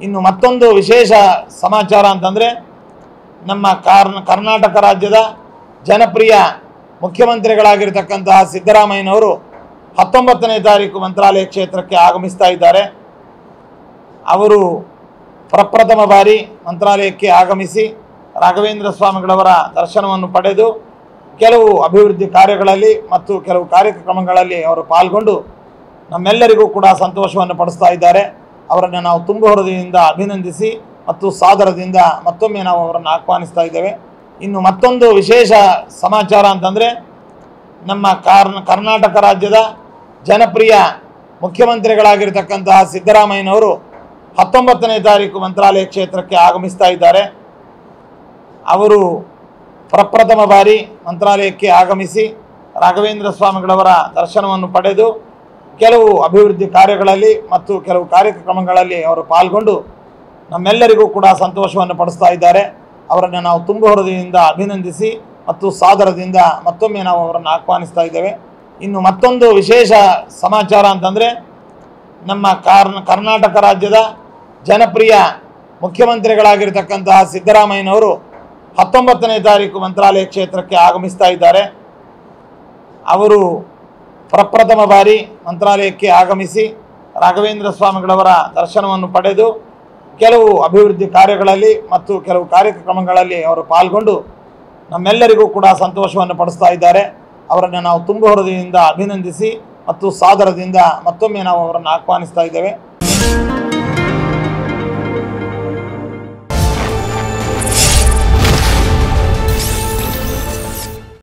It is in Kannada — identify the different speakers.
Speaker 1: ಇನ್ನು ಮತ್ತೊಂದು ವಿಶೇಷ ಸಮಾಚಾರ ಅಂತಂದರೆ ನಮ್ಮ ಕರ್ನಾಟಕ ರಾಜ್ಯದ ಜನಪ್ರಿಯ ಮುಖ್ಯಮಂತ್ರಿಗಳಾಗಿರ್ತಕ್ಕಂತಹ ಸಿದ್ದರಾಮಯ್ಯನವರು 19ನೇ ತಾರೀಕು ಮಂತ್ರಾಲಯ ಕ್ಷೇತ್ರಕ್ಕೆ ಆಗಮಿಸ್ತಾ ಇದ್ದಾರೆ. ಅವರು ಪ್ರಪ್ರಥಮ ಬಾರಿ ಮಂತ್ರಾಲಯಕ್ಕೆ ಆಗಮಿಸಿ ರಾಘವೇಂದ್ರ ಸ್ವಾಮಿಗಳವರ ದರ್ಶನವನ್ನು ಪಡೆದು ಕೆಲವು ಅಭಿವೃದ್ಧಿ ಕಾರ್ಯಗಳಲ್ಲಿ ಮತ್ತು ಕೆಲವು ಕಾರ್ಯಕ್ರಮಗಳಲ್ಲಿ ಅವರು ಪಾಲ್ಗೊಂಡು ನಮ್ಮೆಲ್ಲರಿಗೂ ಕೂಡ ಸಂತೋಷವನ್ನು ಪಡಿಸ್ತಾ ಇದ್ದಾರೆ. ಅವರನ್ನು ನಾವು ತುಂಬ ಹೃದಯದಿಂದ ಅಭಿನಂದಿಸಿ ಮತ್ತು ಸಾದರದಿಂದ ಮತ್ತೊಮ್ಮೆ ನಾವು ಅವರನ್ನು ಆಹ್ವಾನಿಸ್ತಾ ಇದ್ದೇವೆ. ಇನ್ನು ಮತ್ತೊಂದು ವಿಶೇಷ ಸಮಾಚಾರ ಅಂತಂದರೆ ನಮ್ಮ ಕರ್ನಾಟಕ ರಾಜ್ಯದ ಜನಪ್ರಿಯ ಮುಖ್ಯಮಂತ್ರಿಗಳಾಗಿರ್ತಕ್ಕಂತಹ ಸಿದ್ದರಾಮಯ್ಯನವರು 19ನೇ ತಾರೀಕು ಮಂತ್ರಾಲಯ ಕ್ಷೇತ್ರಕ್ಕೆ ಆಗಮಿಸ್ತಾ ಇದ್ದಾರೆ. ಅವರು ಪ್ರಪ್ರಥಮ ಬಾರಿ ಮಂತ್ರಾಲಯಕ್ಕೆ ಆಗಮಿಸಿ ರಾಘವೇಂದ್ರ ಸ್ವಾಮಿಗಳವರ ದರ್ಶನವನ್ನು ಪಡೆದು ಕೆಲವು ಅಭಿವೃದ್ಧಿ ಕಾರ್ಯಗಳಲ್ಲಿ ಮತ್ತು ಕೆಲವು ಕಾರ್ಯಕ್ರಮಗಳಲ್ಲಿ ಅವರು ಪಾಲ್ಗೊಂಡು ನಮ್ಮೆಲ್ಲರಿಗೂ ಕೂಡ ಸಂತೋಷವನ್ನು ಪಡಿಸ್ತಾ ಇದ್ದಾರೆ. ಅವರನ್ನು ನಾವು ತುಂಬ ಹೃದಯದಿಂದ ಅಭಿನಂದಿಸಿ ಮತ್ತು ಸಾದರದಿಂದ ಮತ್ತೊಮ್ಮೆ ನಾವು ಅವರನ್ನು ಆಹ್ವಾನಿಸ್ತಾ ಇದ್ದೇವೆ. ಇನ್ನು ಮತ್ತೊಂದು ವಿಶೇಷ ಸಮಾಚಾರ ಅಂತಂದರೆ ನಮ್ಮ ಕರ್ನಾಟಕ ರಾಜ್ಯದ ಜನಪ್ರಿಯ ಮುಖ್ಯಮಂತ್ರಿಗಳಾಗಿರ್ತಕ್ಕಂತಹ ಸಿದ್ದರಾಮಯ್ಯನವರು 19ನೇ ತಾರೀಕು ಮಂತ್ರಾಲಯ ಕ್ಷೇತ್ರಕ್ಕೆ ಆಗಮಿಸ್ತಾ ಇದ್ದಾರೆ. ಅವರು ಪ್ರಪ್ರಥಮ ಬಾರಿ ಮಂತ್ರಾಲಯಕ್ಕೆ ಆಗಮಿಸಿ ರಾಘವೇಂದ್ರ ಸ್ವಾಮಿಗಳವರ ದರ್ಶನವನ್ನು ಪಡೆದು ಕೆಲವು ಅಭಿವೃದ್ಧಿ ಕಾರ್ಯಗಳಲ್ಲಿ ಮತ್ತು ಕೆಲವು ಕಾರ್ಯಕ್ರಮಗಳಲ್ಲಿ ಅವರು ಪಾಲ್ಗೊಂಡು ನಮ್ಮೆಲ್ಲರಿಗೂ ಕೂಡ ಸಂತೋಷವನ್ನು ಪಡಿಸ್ತಾ ಇದ್ದಾರೆ. ಅವರನ್ನು ನಾವು ತುಂಬ ಹೃದಯದಿಂದ ಅಭಿನಂದಿಸಿ ಮತ್ತು ಸಾದರದಿಂದ ಮತ್ತೊಮ್ಮೆ ನಾವು ಅವರನ್ನು ಆಹ್ವಾನಿಸ್ತಾ ಇದ್ದೇವೆ.